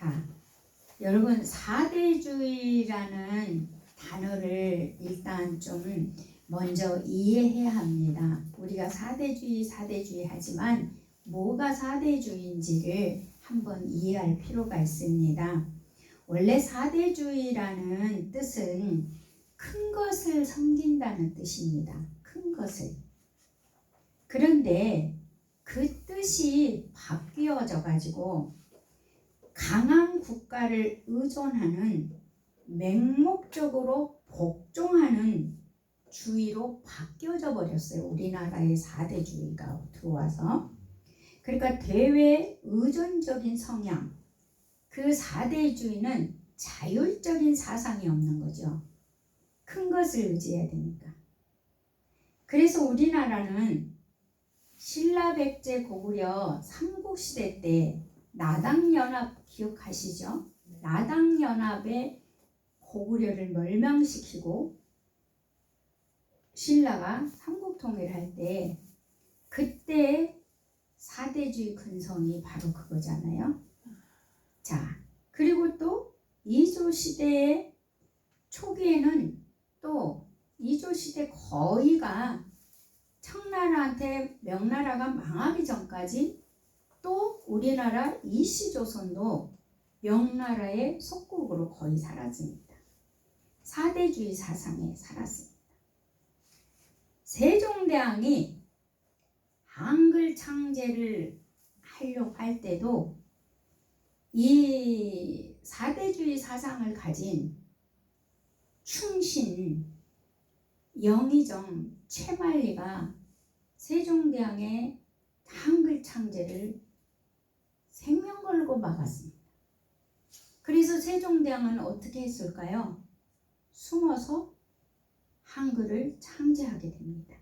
자, 여러분 사대주의라는 단어를 일단 좀 먼저 이해해야 합니다. 우리가 사대주의 하지만 뭐가 사대주의인지를 한번 이해할 필요가 있습니다. 원래 사대주의라는 뜻은 큰 것을 섬긴다는 뜻입니다. 큰 것을. 그런데 그 뜻이 바뀌어져 가지고 강한 국가를 의존하는 맹목적으로 복종하는 주의로 바뀌어져 버렸어요. 우리나라의 사대주의가 들어와서. 그러니까 대외 의존적인 성향, 그 사대주의는 자율적인 사상이 없는 거죠. 큰 것을 의지해야 되니까. 그래서 우리나라는 신라 백제 고구려 삼국시대 때 나당연합 기억하시죠? 나당연합에 고구려를 멸망시키고 신라가 삼국통일을 할 때 그때 사대주의 근성이 바로 그거잖아요. 자, 그리고 또 이조시대의 초기에는 또 이조시대 거의가 청나라한테 명나라가 망하기 전까지 또 우리나라 이시조선도 명나라의 속국으로 거의 살았습니다. 사대주의 사상에 살았습니다. 세종대왕이 한글 창제를 하려고 할 때도 이 사대주의 사상을 가진 충신, 영의정, 최만리가 세종대왕의 한글 창제를 생명 걸고 막았습니다. 그래서 세종대왕은 어떻게 했을까요? 숨어서 한글을 창제하게 됩니다.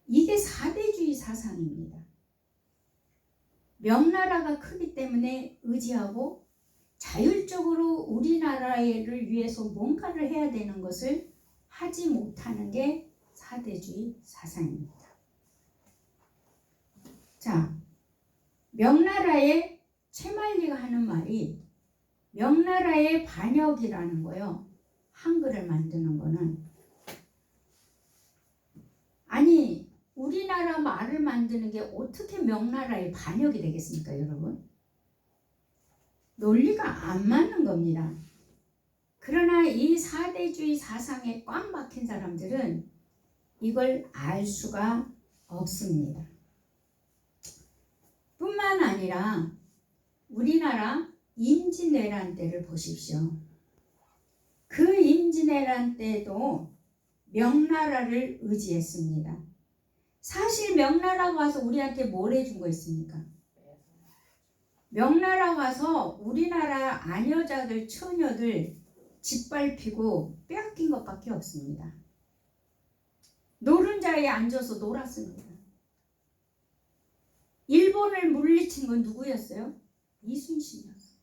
이게 사대주의 사상입니다. 명나라가 크기 때문에 의지하고 자율적으로 우리나라를 위해서 뭔가를 해야 되는 것을 하지 못하는 게 사대주의 사상입니다. 자, 명나라의 최만리가 하는 말이 명나라의 반역이라는 거요. 한글을 만드는 거는. 아니, 우리나라 말을 만드는 게 어떻게 명나라의 반역이 되겠습니까, 여러분? 논리가 안 맞는 겁니다. 그러나 이 사대주의 사상에 꽉 막힌 사람들은 이걸 알 수가 없습니다. 뿐만 아니라 우리나라 임진왜란 때를 보십시오. 그 임진왜란 때도 명나라를 의지했습니다. 사실 명나라가 와서 우리한테 뭘 해준 거 있습니까? 명나라 가서 우리나라 아녀자들, 처녀들 짓밟히고 빼앗긴 것밖에 없습니다. 노른자에 앉아서 놀았습니다. 일본을 물리친 건 누구였어요? 이순신이었어요.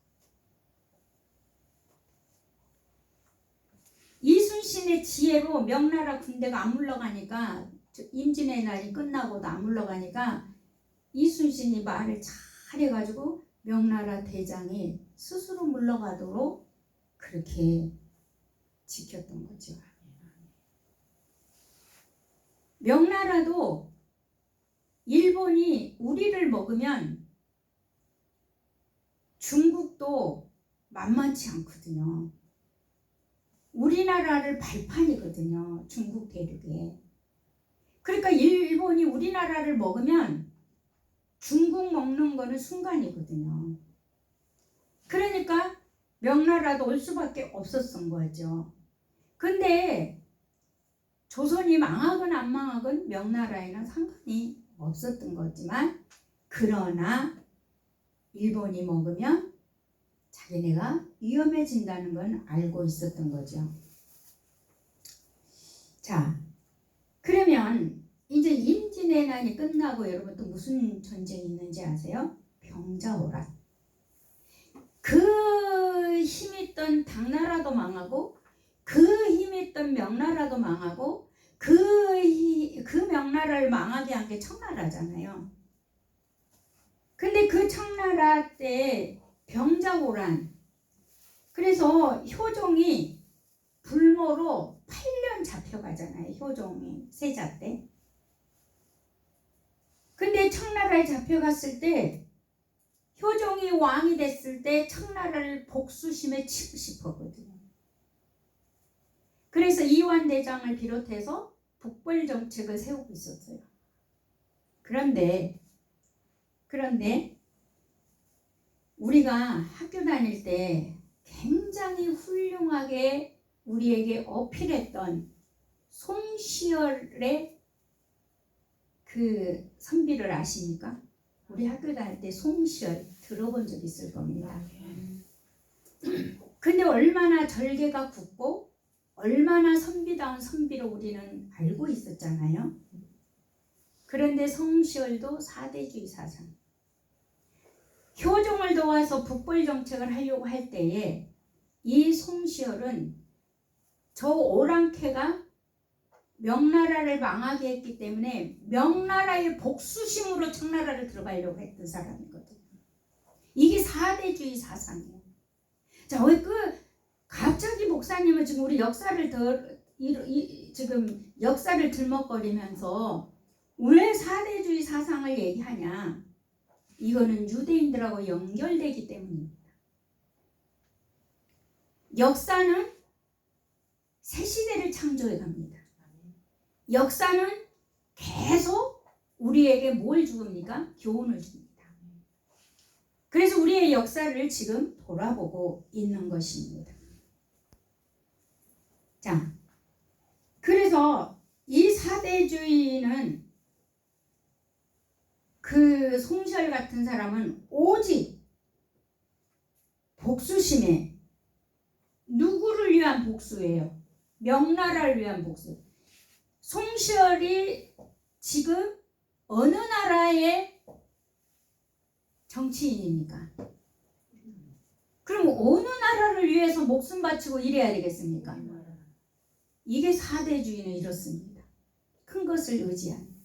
이순신의 지혜로 명나라 군대가 안 물러가니까, 임진왜란이 끝나고도 안 물러가니까 이순신이 말을 잘 해가지고 명나라 대장이 스스로 물러가도록 그렇게 지켰던 거죠. 명나라도 일본이 우리를 먹으면 중국도 만만치 않거든요. 우리나라를 발판이거든요. 중국 대륙에. 그러니까 일본이 우리나라를 먹으면 중국 먹는 거는 순간이거든요. 그러니까 명나라도 올 수밖에 없었던 거죠. 근데 조선이 망하건 안 망하건 명나라에는 상관이 없었던 거지만, 그러나 일본이 먹으면 자기네가 위험해진다는 건 알고 있었던 거죠. 자, 그러면 이제 임진왜란이 끝나고 여러분 또 무슨 전쟁이 있는지 아세요? 병자호란. 그 힘있던 당나라도 망하고 그 힘있던 명나라도 망하고 그 명나라를 망하게 한 게 청나라잖아요. 근데 그 청나라 때 병자호란. 그래서 효종이 불모로 8년 잡혀가잖아요. 효종이 세자 때. 근데 청나라에 잡혀갔을 때 효종이 왕이 됐을 때 청나라를 복수심에 치고 싶었거든요. 그래서 이완대장을 비롯해서 북벌 정책을 세우고 있었어요. 그런데 우리가 학교 다닐 때 굉장히 훌륭하게 우리에게 어필했던 송시열의 그 선비를 아십니까? 우리 학교 다닐 때 송시열 들어본 적 있을 겁니다. 근데 얼마나 절개가 굳고 얼마나 선비다운 선비로 우리는 알고 있었잖아요. 그런데 송시열도 사대주의 사상, 효종을 도와서 북벌 정책을 하려고 할 때에 이 송시열은 저 오랑캐가 명나라를 망하게 했기 때문에 명나라의 복수심으로 청나라를 들어가려고 했던 사람이거든요. 이게 사대주의 사상이에요. 자, 왜 갑자기 목사님은 지금 우리 역사를 지금 역사를 들먹거리면서 왜 사대주의 사상을 얘기하냐? 이거는 유대인들하고 연결되기 때문입니다. 역사는 새 시대를 창조해 갑니다. 역사는 계속 우리에게 뭘 줍니까? 교훈을 줍니다. 그래서 우리의 역사를 지금 돌아보고 있는 것입니다. 자, 그래서 이 사대주의는 그 송시열 같은 사람은 오직 복수심에 누구를 위한 복수예요? 명나라를 위한 복수. 송시열이 지금 어느 나라의 정치인입니까? 그럼 어느 나라를 위해서 목숨 바치고 일해야 되겠습니까? 이게 사대주의는 이렇습니다. 큰 것을 의지합니다.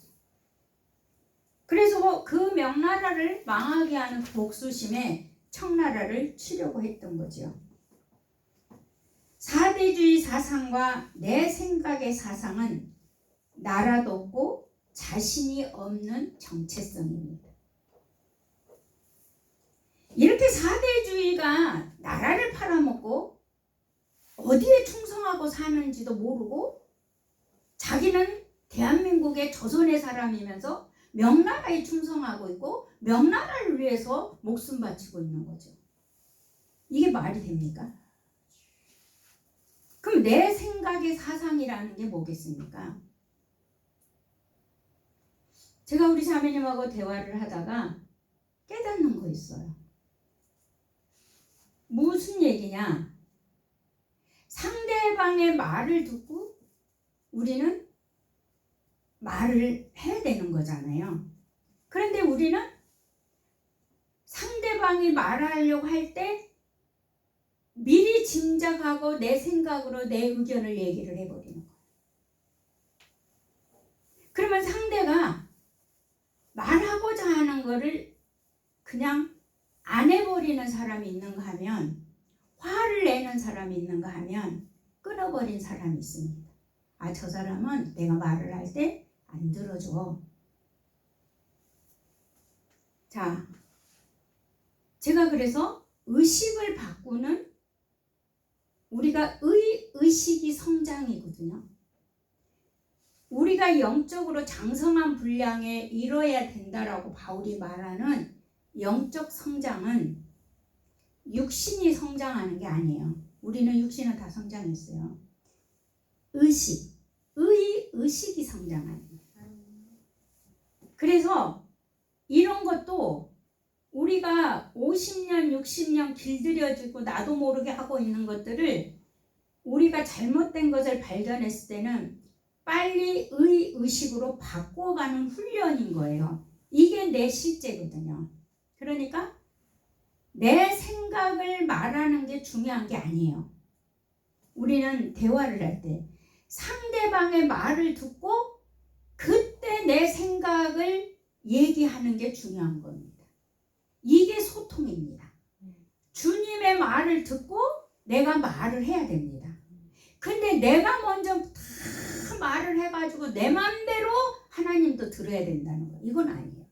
그래서 그 명나라를 망하게 하는 복수심에 청나라를 치려고 했던 거죠. 사대주의 사상과 내 생각의 사상은 나라도 없고 자신이 없는 정체성입니다. 이렇게 사대주의가 나라를 팔아먹고 어디에 충성하고 사는지도 모르고 자기는 대한민국의 조선의 사람이면서 명나라에 충성하고 있고 명나라를 위해서 목숨 바치고 있는 거죠. 이게 말이 됩니까? 그럼 내 생각의 사상이라는 게 뭐겠습니까? 제가 우리 자매님하고 대화를 하다가 깨닫는 거 있어요. 무슨 얘기냐? 상대방의 말을 듣고 우리는 말을 해야 되는 거잖아요. 그런데 우리는 상대방이 말하려고 할 때 미리 짐작하고 내 생각으로 내 의견을 얘기를 해버리는 거예요. 그러면 상대가 말하고자 하는 거를 그냥 안 해버리는 사람이 있는가 하면, 화를 내는 사람이 있는가 하면 끊어버린 사람이 있습니다. 아, 저 사람은 내가 말을 할 때 안 들어줘. 자, 제가 그래서 의식을 바꾸는, 우리가 의식이 성장이거든요. 우리가 영적으로 장성한 분량에 이뤄야 된다라고 바울이 말하는 영적 성장은 육신이 성장하는 게 아니에요. 우리는 육신은 다 성장했어요. 의식이 성장하는 거예요. 그래서 이런 것도 우리가 50년, 60년 길들여지고 나도 모르게 하고 있는 것들을 우리가 잘못된 것을 발견했을 때는 빨리 의식으로 바꿔가는 훈련인 거예요. 이게 내 실제거든요. 그러니까 내 생각을 말하는 게 중요한 게 아니에요. 우리는 대화를 할 때 상대방의 말을 듣고 그때 내 생각을 얘기하는 게 중요한 겁니다. 이게 소통입니다. 말을 듣고 내가 말을 해야 됩니다. 근데 내가 먼저 다 말을 해가지고 내 맘대로 하나님도 들어야 된다는 거, 이건 아니에요.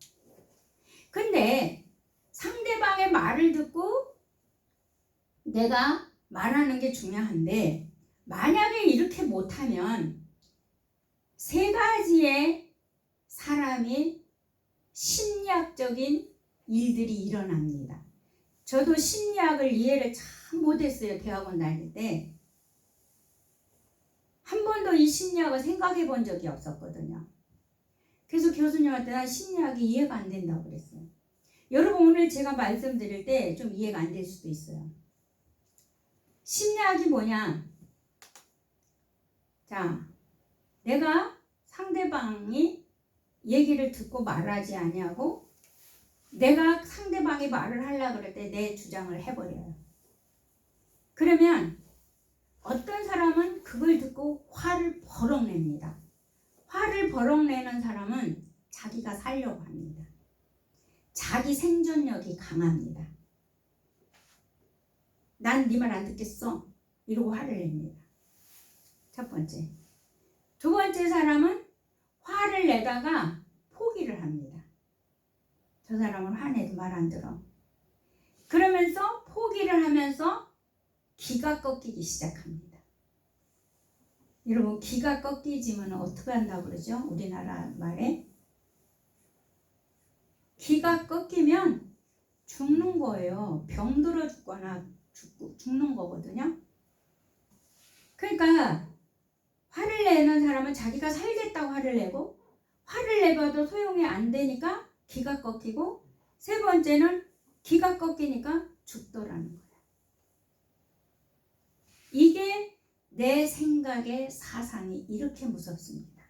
근데 상대방의 말을 듣고 내가 말하는 게 중요한데, 만약에 이렇게 못하면 세 가지의 사람이 심리학적인 일들이 일어납니다. 저도 심리학을 이해를 참 못했어요. 대학원 다닐 때. 한 번도 이 심리학을 생각해 본 적이 없었거든요. 그래서 교수님한테 난 심리학이 이해가 안 된다고 그랬어요. 여러분, 오늘 제가 말씀드릴 때 좀 이해가 안 될 수도 있어요. 심리학이 뭐냐? 자, 내가 상대방이 얘기를 듣고 말하지 아니하고 내가 상대방이 말을 하려고 그럴 때 내 주장을 해버려요. 그러면 어떤 사람은 그걸 듣고 화를 버럭 냅니다. 화를 버럭 내는 사람은 자기가 살려고 합니다. 자기 생존력이 강합니다. 난 네 말 안 듣겠어 이러고 화를 냅니다. 첫 번째. 두 번째 사람은 화를 내다가 포기를 합니다. 저 사람은 화내도 말 안 들어. 그러면서 포기를 하면서 기가 꺾이기 시작합니다. 여러분, 기가 꺾이지면 어떻게 한다고 그러죠? 우리나라 말에 기가 꺾이면 죽는 거예요. 병들어 죽거나 죽는 거거든요. 그러니까 화를 내는 사람은 자기가 살겠다고 화를 내고, 화를 내봐도 소용이 안 되니까 기가 꺾이고, 세 번째는 기가 꺾이니까 죽더라는 거예요. 이게 내 생각의 사상이 이렇게 무섭습니다.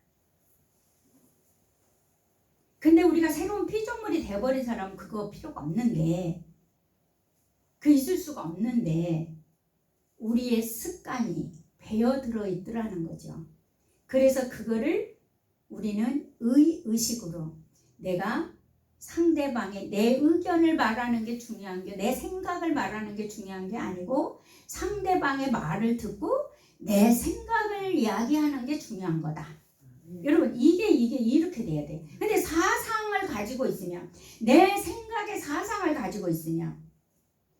근데 우리가 새로운 피조물이 돼버린 사람은 그거 필요가 없는데, 그 있을 수가 없는데 우리의 습관이 배어들어 있더라는 거죠. 그래서 그거를 우리는 의식으로 내가 상대방의 내 의견을 말하는 게 중요한 게, 내 생각을 말하는 게 중요한 게 아니고 상대방의 말을 듣고 내 생각을 이야기하는 게 중요한 거다. 여러분, 이게 이렇게 돼야 돼. 근데 사상을 가지고 있으면, 내 생각의 사상을 가지고 있으면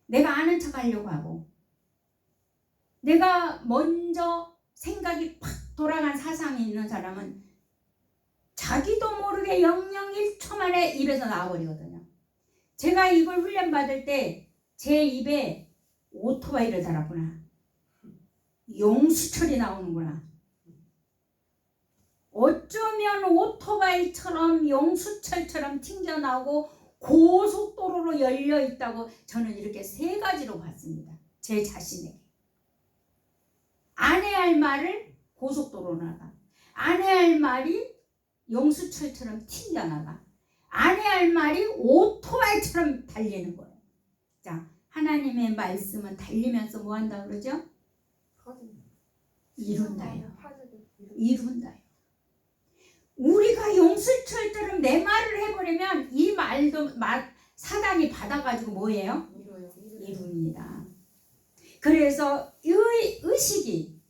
내가 아는 척 하려고 하고, 내가 먼저 생각이 팍 돌아간 사상이 있는 사람은 자기도 모르게 영영 1초 만에 입에서 나와버리거든요. 제가 이걸 훈련받을 때 제 입에 오토바이를 달았구나, 용수철이 나오는구나, 어쩌면 오토바이처럼 용수철처럼 튕겨나오고 고속도로로 열려있다고 저는 이렇게 세 가지로 봤습니다. 제 자신에게. 안 해야 할 말을 고속도로 나가, 안 해야 할 말이 용수철처럼 튕겨나가, 안 해야 할 말이 오토바이처럼 달리는 거예요. 자, 하나님의 말씀은 달리면서 뭐 한다고 그러죠? 이룬다요. 이룬다요. 우리가 용수철처럼 내 말을 해버리면 이 말도 사단이 받아가지고 뭐예요? 이룹니다. 그래서 의식이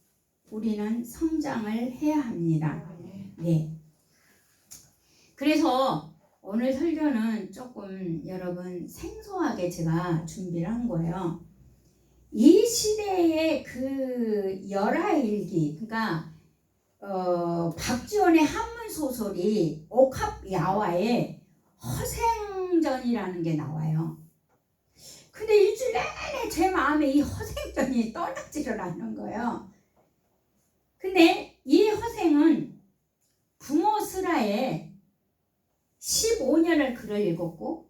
우리는 성장을 해야 합니다. 네. 그래서 오늘 설교는 조금 여러분 생소하게 제가 준비를 한 거예요. 이 시대의 그 열하일기, 그러니까 박지원의 한문 소설이 옥합야화에 허생전이라는 게 나와요. 근데 일주일 내내 제 마음에 이 허생전이 떠나지를 않는 거예요. 근데 이 허생은 부모 슬하에 15년을 글을 읽었고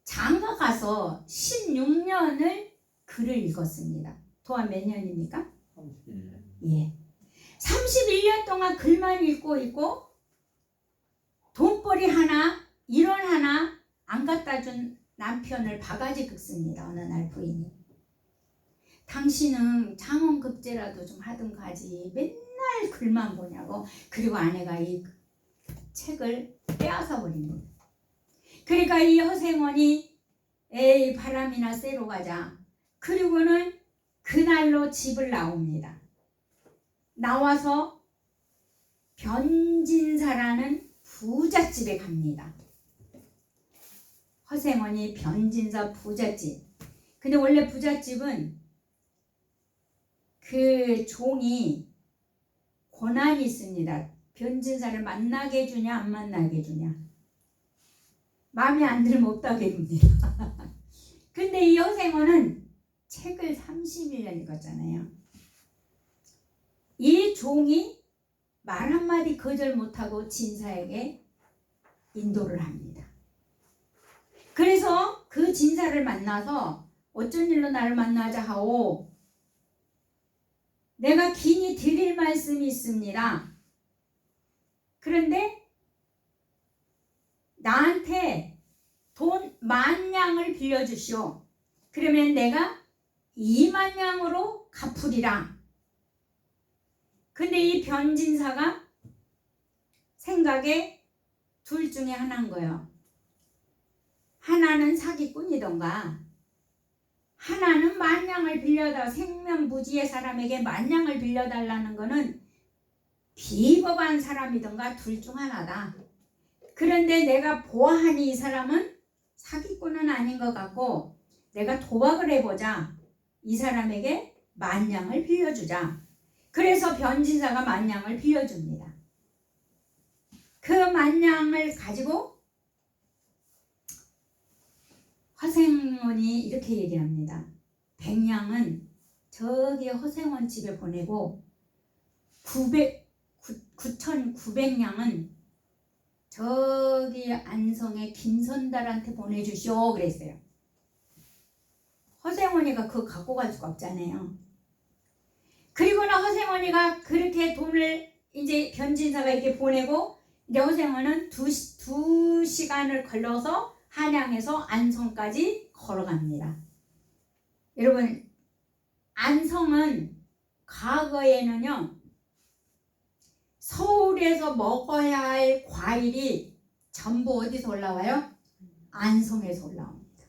장가 가서 16년을 글을 읽었습니다. 도합 몇 년입니까? 31년. 예. 31년 동안 글만 읽고 돈벌이 하나, 일원 하나 안 갖다 준 남편을 바가지 긁습니다. 어느 날 부인이. 당신은 장원급제라도 좀 하든가 하지 맨날 글만 보냐고. 그리고 아내가 이 책을 빼앗아 버린 거예요. 그러니까 이 허생원이 에이 바람이나 쐬러 가자. 그리고는 그날로 집을 나옵니다. 나와서 변진사라는 부잣집에 갑니다. 허생원이 변진사 부잣집. 근데 원래 부잣집은 그 종이 고난이 있습니다. 변진사를 만나게 해주냐 안 만나게 해주냐. 마음에 안 들면 못 가게 해줍니다. 근데 이 허생원은 책을 31년 읽었잖아요. 이 종이 말 한마디 거절 못하고 진사에게 인도를 합니다. 그래서 그 진사를 만나서 어쩐 일로 나를 만나자 하오. 내가 긴히 드릴 말씀이 있습니다. 그런데 나한테 돈 10,000냥을 빌려주시오. 그러면 내가 20,000냥으로 갚으리라. 근데 이 변진사가 생각에 둘 중에 하나인 거예요. 하나는 사기꾼이던가 하나는 10,000냥을 빌려다 생면부지의 사람에게 10,000냥을 빌려달라는 거는 비겁한 사람이던가 둘 중 하나다. 그런데 내가 보아하니 이 사람은 사기꾼은 아닌 것 같고 내가 도박을 해보자. 이 사람에게 10,000냥을 빌려주자. 그래서 변진사가 10,000냥을 빌려줍니다. 그 10,000냥을 가지고 허생원이 이렇게 얘기합니다. 100냥은 저기 허생원 집에 보내고 9,900냥은 저기 안성의 김선달한테 보내주시오 그랬어요. 허생원이가 그거 갖고 갈 수가 없잖아요. 그리고는 허생원이가 그렇게 돈을 이제 변진사가 이렇게 보내고 이제 허생원은 두 시간을 걸러서 한양에서 안성까지 걸어갑니다. 여러분 안성은 과거에는요 서울에서 먹어야 할 과일이 전부 어디서 올라와요? 안성에서 올라옵니다.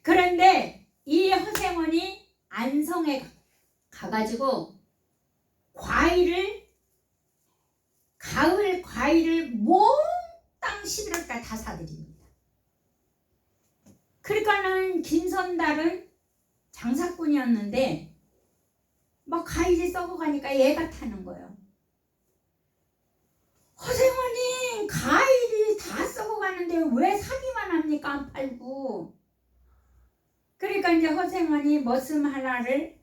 그런데 이 허생원이 안성에 가가지고 가을 과일을 몽땅 11월까지 다 사드립니다. 그러니까는 김선달은 장사꾼이었는데 막 과일이 썩어가니까 얘가 타는 거예요. 허생원이 과일이 다 썩어가는데 왜 사기만 합니까? 안 팔고. 그러니까 이제 허생원이 머슴 하나를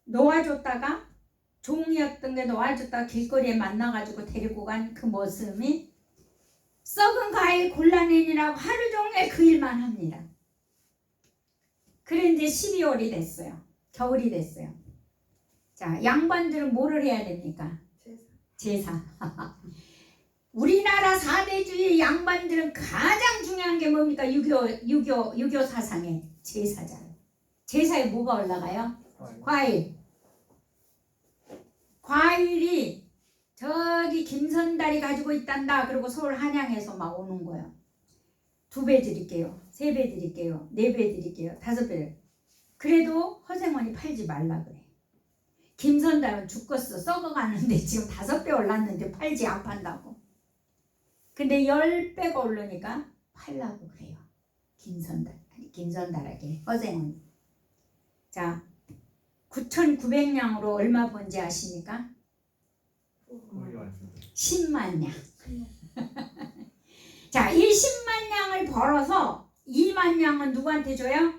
놓아줬다가 종이었던 게 놓아줬다가 길거리에 만나가지고 데리고 간 그 머슴이 썩은 과일 골라내느라고 하루 종일 그 일만 합니다. 그래 이제 12월이 됐어요. 겨울이 됐어요. 자, 양반들은 뭐를 해야 됩니까? 제사. 우리나라 4대주의 양반들은 가장 중요한 게 뭡니까? 6.25 사상의 제사잖아요. 제사에 뭐가 올라가요? 과일. 과일이 저기 김선달이 가지고 있단다. 그리고 서울 한양에서 막 오는 거예요. 2배 드릴게요. 3배 드릴게요. 4배 드릴게요. 5배. 그래도 허생원이 팔지 말라 그래. 김선달은 죽겠어. 썩어가는데 지금 5배 올랐는데 팔지 안 판다고. 근데 10배가 오르니까 팔라고 그래요. 김선달에게 허생원이. 자, 9,900냥으로 얼마 번지 아십니까? 100,000냥. 자, 이 100,000냥을 벌어서 20,000냥은 누구한테 줘요?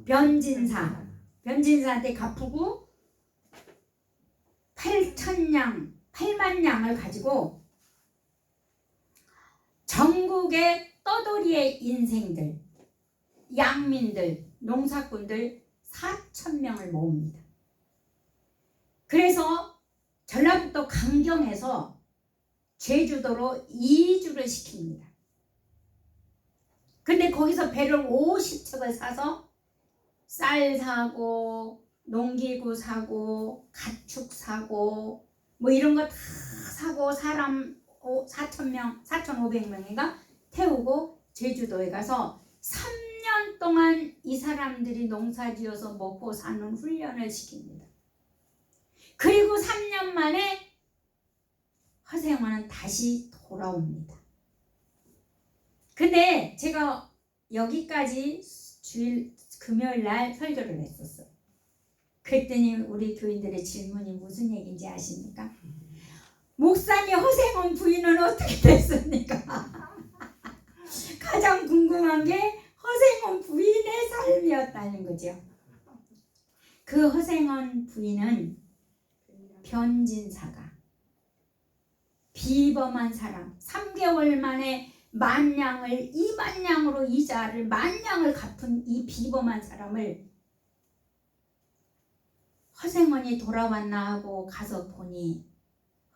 변진사. 변진사한테 갚고 80,000냥을 가지고 전국의 떠돌이의 인생들, 양민들, 농사꾼들 4,000명을 모읍니다. 그래서 전라북도 강경에서 제주도로 이주를 시킵니다. 근데 거기서 배를 50척을 사서 쌀 사고 농기구 사고 가축 사고 뭐 이런 거 다 사고 사람 4,000명, 4,500명인가 태우고 제주도에 가서 3년 3년 동안 이 사람들이 농사지어서 먹고 사는 훈련을 시킵니다. 그리고 3년 만에 허생원은 다시 돌아옵니다. 근데 제가 여기까지 주일 금요일 날 설교를 했었어요. 그랬더니 우리 교인들의 질문이 무슨 얘기인지 아십니까? 목사님, 허생원 부인은 어떻게 됐습니까? 가장 궁금한 게 허생원 부인의 삶이었다는 거죠. 그 허생원 부인은 변진사가 비범한 사람, 3개월 만에 10,000냥을 20,000냥으로 이자를 10,000냥을 갚은 이 비범한 사람을 허생원이 돌아왔나 하고 가서 보니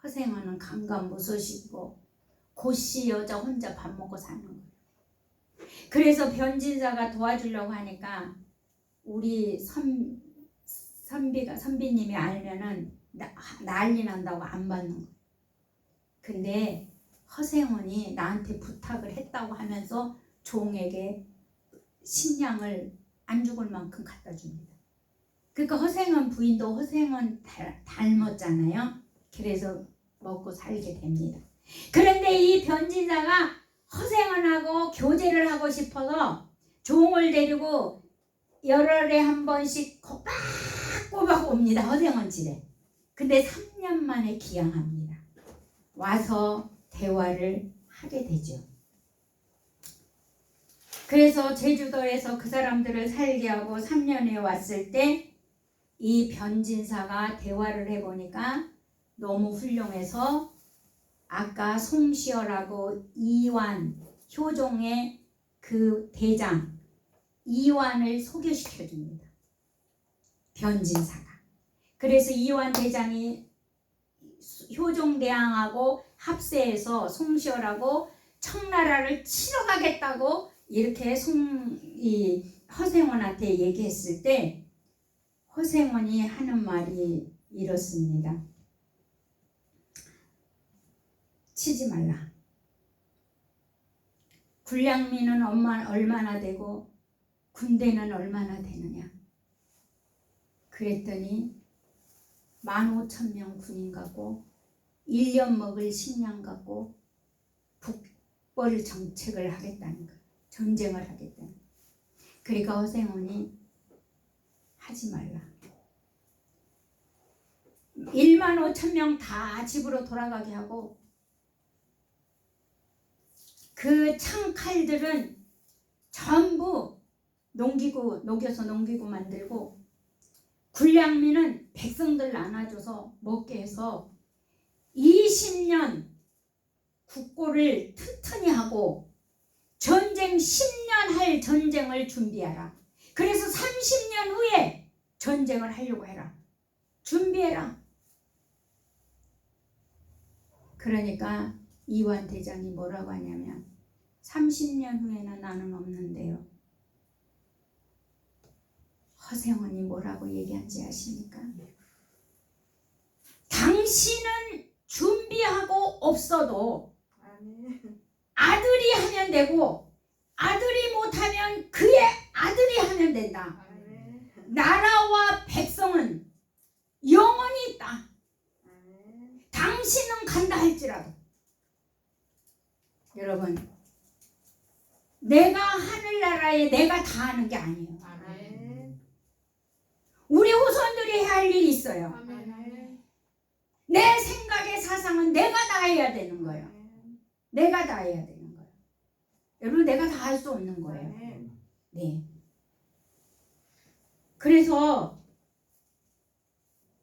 허생원은 강간무소식이고 고씨 여자 혼자 밥 먹고 사는 거예요. 그래서 변진사가 도와주려고 하니까 우리 선비님이 알면은 난리 난다고 안 받는 거예요. 근데 허생원이 나한테 부탁을 했다고 하면서 종에게 식량을 안 죽을 만큼 갖다 줍니다. 그러니까 허생원 부인도 허생원 닮았잖아요. 그래서 먹고 살게 됩니다. 그런데 이 변진사가 허생원하고 교제를 하고 싶어서 종을 데리고 열흘에 한 번씩 꼬박꼬박 옵니다. 허생원 집에. 근데 3년 만에 기양합니다. 와서 대화를 하게 되죠. 그래서 제주도에서 그 사람들을 살게 하고 3년에 왔을 때 이 변진사가 대화를 해보니까 너무 훌륭해서 아까 송시열하고 이완 효종의 그 대장 이완을 소개시켜 줍니다. 변진사가. 그래서 이완 대장이 효종대왕하고 합세해서 송시열하고 청나라를 치러 가겠다고 이렇게 허생원한테 얘기했을 때 허생원이 하는 말이 이렇습니다. 치지 말라. 군량미는 얼마나 되고 군대는 얼마나 되느냐. 그랬더니 15,000명 군인 갖고 1년 먹을 식량 갖고 북벌 정책을 하겠다는 거예요. 전쟁을 하겠다는 거예요. 그러니까 허생원이 하지 말라. 15,000명 다 집으로 돌아가게 하고 그 창칼들은 전부 녹여서 농기구 만들고 군량미는 백성들 나눠줘서 먹게 해서 20년 국고를 튼튼히 하고 전쟁 10년 할 전쟁을 준비하라. 그래서 30년 후에 전쟁을 하려고 해라. 준비해라. 그러니까 이완 대장이 뭐라고 하냐면 30년 후에는 나는 없는데요. 허생원이 뭐라고 얘기한지 아십니까? 당신은 준비하고 없어도 아들이 하면 되고 아들이 못하면 그의 아들이 하면 된다. 나라와 백성은 영원히 있다. 당신은 간다 할지라도. 여러분, 내가 하늘나라에 내가 다 하는 게 아니에요. 우리 후손들이 해야 할 일이 있어요. 내 생각의 사상은 내가 다 해야 되는 거예요. 내가 다 해야 되는 거예요. 여러분, 내가 다 할 수 없는 거예요. 네. 그래서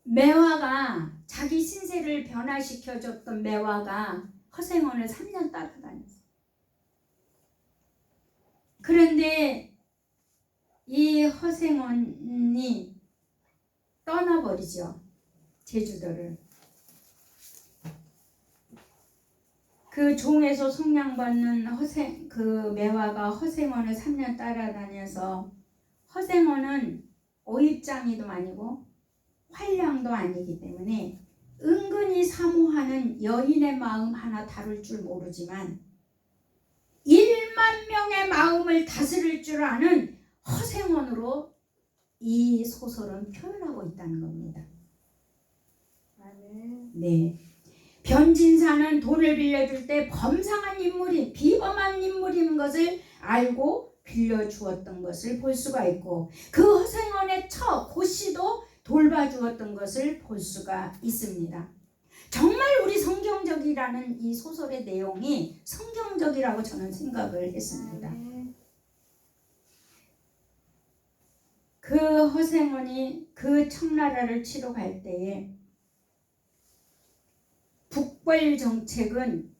매화가 자기 신세를 변화시켜줬던 매화가 허생원을 3년 따라다녔어요. 그런데 이 허생원이 떠나버리죠. 제주도를. 그 종에서 속량받는 그 매화가 허생원을 3년 따라다녀서 허생원은 오입장이도 아니고 활량도 아니기 때문에 은근히 사모하는 여인의 마음 하나 다룰 줄 모르지만 1만 천만 명의 마음을 다스릴 줄 아는 허생원으로 이 소설은 표현하고 있다는 겁니다. 네. 변진사는 돈을 빌려줄 때 범상한 인물이 비범한 인물인 것을 알고 빌려주었던 것을 볼 수가 있고, 그 허생원의 처 고씨도 돌봐주었던 것을 볼 수가 있습니다. 정말 우리 성경적이라는 이 소설의 내용이 성경적이라고 저는 생각을 했습니다. 그 허생원이 그 청나라를 치러 갈 때에 북벌 정책은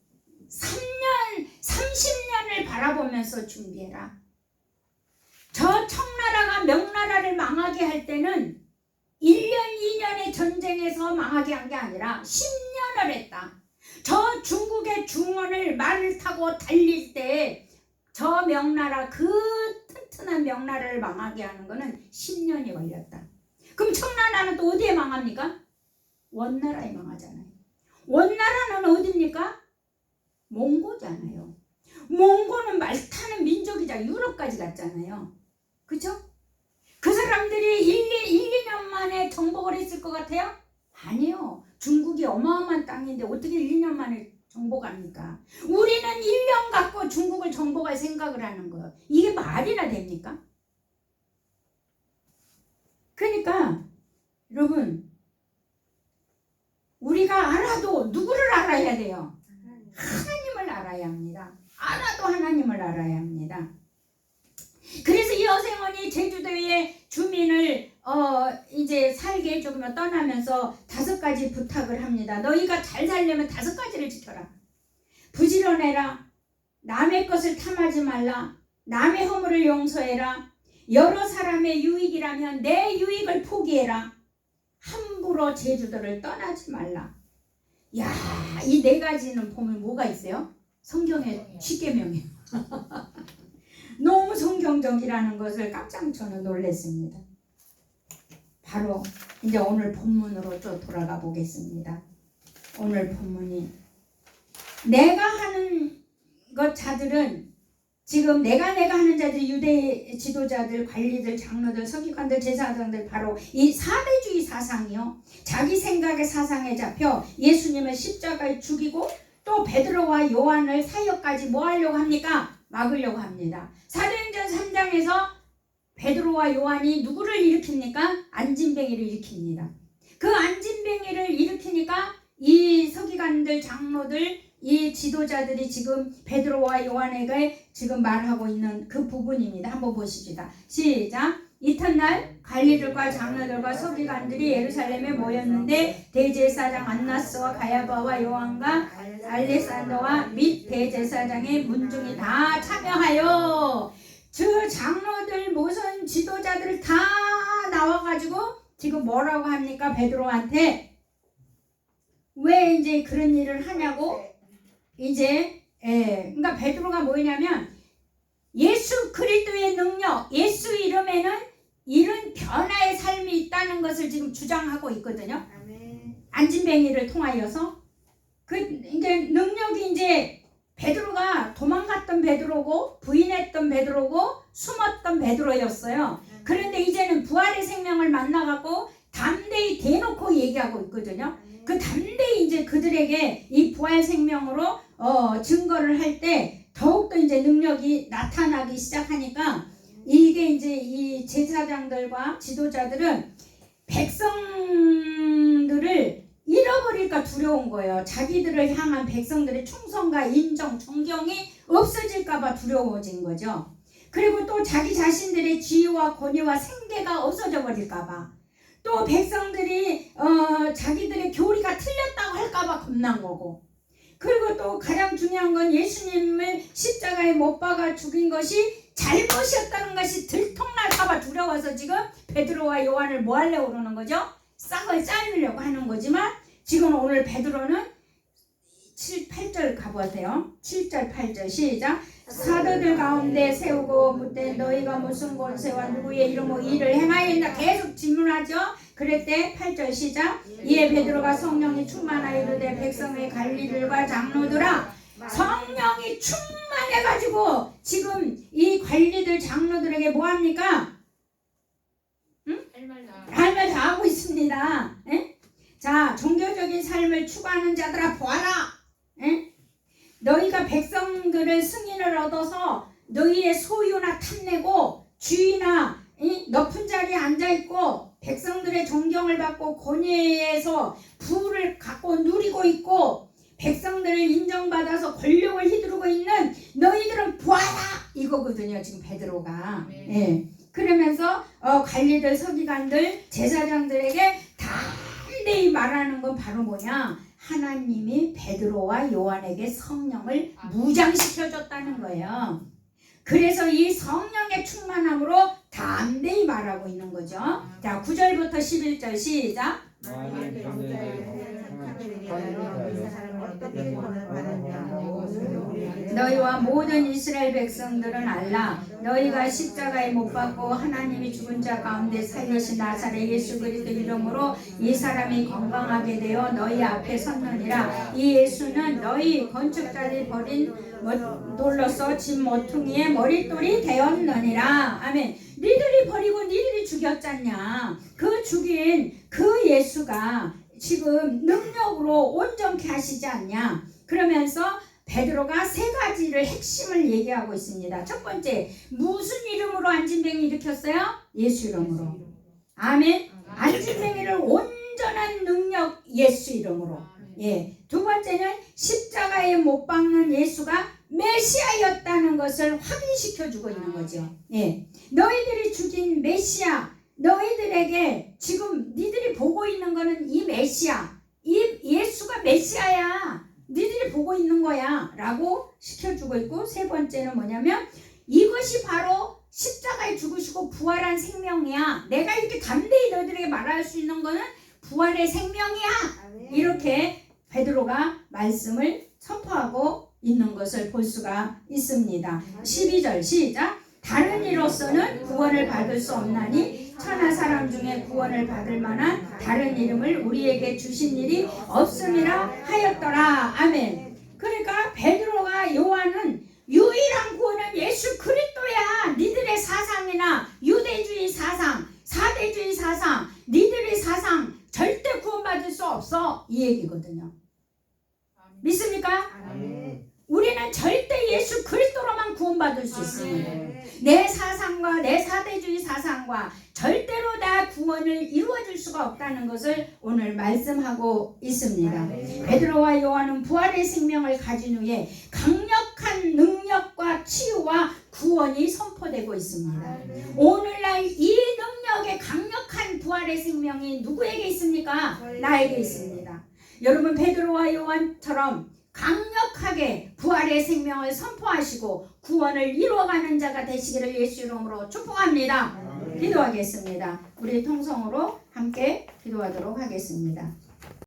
30년을 바라보면서 준비해라. 저 청나라가 명나라를 망하게 할 때는 1년, 2년의 전쟁에서 망하게 한 게 아니라 10년을 했다. 저 중국의 중원을 말을 타고 달릴 때 저 명나라, 그 튼튼한 명나라를 망하게 하는 거는 10년이 걸렸다. 그럼 청나라는 또 어디에 망합니까? 원나라에 망하잖아요. 원나라는 어디입니까? 몽고잖아요. 몽고는 말 타는 민족이자 유럽까지 갔잖아요. 그죠? 그 사람들이 1, 2년 만에 정복을 했을 것 같아요? 아니요. 중국이 어마어마한 땅인데 어떻게 1, 2년 만에 정복합니까? 우리는 1년 갖고 중국을 정복할 생각을 하는 거예요. 이게 말이나 됩니까? 그러니까 여러분, 우리가 알아도 누구를 알아야 돼요? 하나님을 알아야 합니다. 알아도 하나님을 알아야 합니다. 그래서 이 허생원이 제주도의 주민을 이제 살게 해주면 떠나면서 5가지 부탁을 합니다. 너희가 잘 살려면 5가지를 지켜라. 부지런해라. 남의 것을 탐하지 말라. 남의 허물을 용서해라. 여러 사람의 유익이라면 내 유익을 포기해라. 함부로 제주도를 떠나지 말라. 야, 이 4가지는 보면 뭐가 있어요? 성경의 10계명이에요. 너무 성경적이라는 것을 깜짝 저는 놀랐습니다. 바로 이제 오늘 본문으로 또 돌아가 보겠습니다. 오늘 본문이 내가 하는 것 자들은 지금 내가 하는 자들이 유대 지도자들, 관리들, 장로들, 서기관들, 제사장들, 바로 이 사대주의 사상이요. 자기 생각의 사상에 잡혀 예수님을 십자가에 죽이고 또 베드로와 요한을 사역까지 뭐 하려고 합니까? 막으려고 합니다. 사도행전 3장에서 베드로와 요한이 누구를 일으킵니까? 안진뱅이를 일으킵니다. 그 안진뱅이를 일으키니까 이 서기관들, 장로들, 이 지도자들이 지금 베드로와 요한에게 지금 말하고 있는 그 부분입니다. 한번 보십시다. 시작. 이튿날 관리들과 장로들과 서기관들이 예루살렘에 모였는데 대제사장 안나스와 가야바와 요한과 알렉산더와 및 대제사장의 문중이 다 참여하여 저 장로들 모선 지도자들 다 나와가지고 지금 뭐라고 합니까? 베드로한테 왜 이제 그런 일을 하냐고 이제 그러니까 베드로가 뭐냐면 예수 그리스도의 능력, 예수 이름에는 이런 변화의 삶이 있다는 것을 지금 주장하고 있거든요. 안진뱅이를 통하여서 그 이제 능력이 이제 베드로가 도망갔던 베드로고 부인했던 베드로고 숨었던 베드로였어요. 그런데 이제는 부활의 생명을 만나갖고 담대히 대놓고 얘기하고 있거든요. 그 담대히 이제 그들에게 이 부활 생명으로 증거를 할 때 더욱더 이제 능력이 나타나기 시작하니까 이게 이제 이 제사장들과 지도자들은 백성들을 잃어버릴까 두려운 거예요. 자기들을 향한 백성들의 충성과 인정, 존경이 없어질까봐 두려워진 거죠. 그리고 또 자기 자신들의 지위와 권위와 생계가 없어져 버릴까봐, 또 백성들이 자기들의 교리가 틀렸다고 할까봐 겁난 거고, 그리고 또 가장 중요한 건 예수님을 십자가에 못 박아 죽인 것이 잘못이었다는 것이 들통날까봐 두려워서 지금 베드로와 요한을 뭐 하려고 그러는 거죠? 싹을 자르려고 하는 거지만 지금 오늘 베드로는 7, 8절 가보세요. 7절 8절 시작. 사도들 가운데 세우고 묻되 너희가 무슨 권세와 누구의 이름으로 일을 행하였나 계속 질문하죠. 그랬대. 8절 시작. 이에 베드로가 성령이 충만하여 이르되 백성의 관리들과 장로들아 성령이 충만해가지고 지금 이 관리들 장로들에게 뭐합니까? 할 말 다 하고 있습니다. 에? 자, 종교적인 삶을 추구하는 자들아 보아라. 에? 너희가 백성들의 승인을 얻어서 너희의 소유나 탐내고 주위나 높은 자리에 앉아있고 백성들의 존경을 받고 권위에서 부를 갖고 누리고 있고 백성들을 인정받아서 권력을 휘두르고 있는 너희들은 보아라 이거거든요. 지금 베드로가. 예. 그러면서 관리들, 서기관들, 제사장들에게 담대히 말하는 건 바로 뭐냐? 하나님이 베드로와 요한에게 성령을 무장시켜줬다는 거예요. 그래서 이 성령의 충만함으로 담대히 말하고 있는 거죠. 자, 9절부터 11절 시작. 너희와 모든 이스라엘 백성들은 알라. 너희가 십자가에 못 박고 하나님이 죽은 자 가운데 살리신 나사렛 예수 그리스도 이름으로 이 사람이 건강하게 되어 너희 앞에 섰느니라. 이 예수는 너희 건축자들이 버린 돌로서 집 모퉁이의 머릿돌이 되었느니라. 아멘. 니들이 버리고 니들이 죽였잖냐. 그 죽인 그 예수가 지금 능력으로 온전케 하시지 않냐. 그러면서 베드로가 세 가지를 핵심을 얘기하고 있습니다. 첫 번째, 무슨 이름으로 안진뱅이 일으켰어요? 예수 이름으로. 아멘. 안진뱅이를 온전한 능력 예수 이름으로. 예. 두 번째는 십자가에 못 박는 예수가 메시아였다는 것을 확인시켜주고 있는 거죠. 예. 너희들이 죽인 메시아, 너희들에게 지금 니들이 보고 있는 거는 이 메시아, 이 예수가 메시아야. 니들이 보고 있는 거야 라고 시켜주고 있고, 세 번째는 뭐냐면 이것이 바로 십자가에 죽으시고 부활한 생명이야. 내가 이렇게 담대히 너희들에게 말할 수 있는 거는 부활의 생명이야. 이렇게 베드로가 말씀을 선포하고 있는 것을 볼 수가 있습니다. 12절 시작. 다른 이로서는 구원을 받을 수 없나니 천하 사람 중에 구원을 받을 만한 다른 이름을 우리에게 주신 일이 없음이라 하였더라. 아멘. 그러니까 베드로가 요한은 유일한 구원은 예수 그리스도야. 니들의 사상이나 유대주의 사상, 사대주의 사상, 니들의 사상 절대 구원받을 수 없어. 이 얘기거든요. 믿습니까? 우리는 절대 예수 그리스도로만 구원받을 수 있습니다. 내 사상과 내 사대주의 사상과 절대로 다 구원을 이루어질 수가 없다는 것을 오늘 말씀하고 있습니다. 베드로와 요한은 부활의 생명을 가진 후에 강력한 능력과 치유와 구원이 선포되고 있습니다. 오늘날 이 능력의 강력한 부활의 생명이 누구에게 있습니까? 나에게 있습니다. 여러분, 베드로와 요한처럼 강력하게 부활의 생명을 선포하시고 구원을 이루어가는 자가 되시기를 예수 이름으로 축복합니다. 기도하겠습니다. 우리 통성으로 함께 기도하도록 하겠습니다.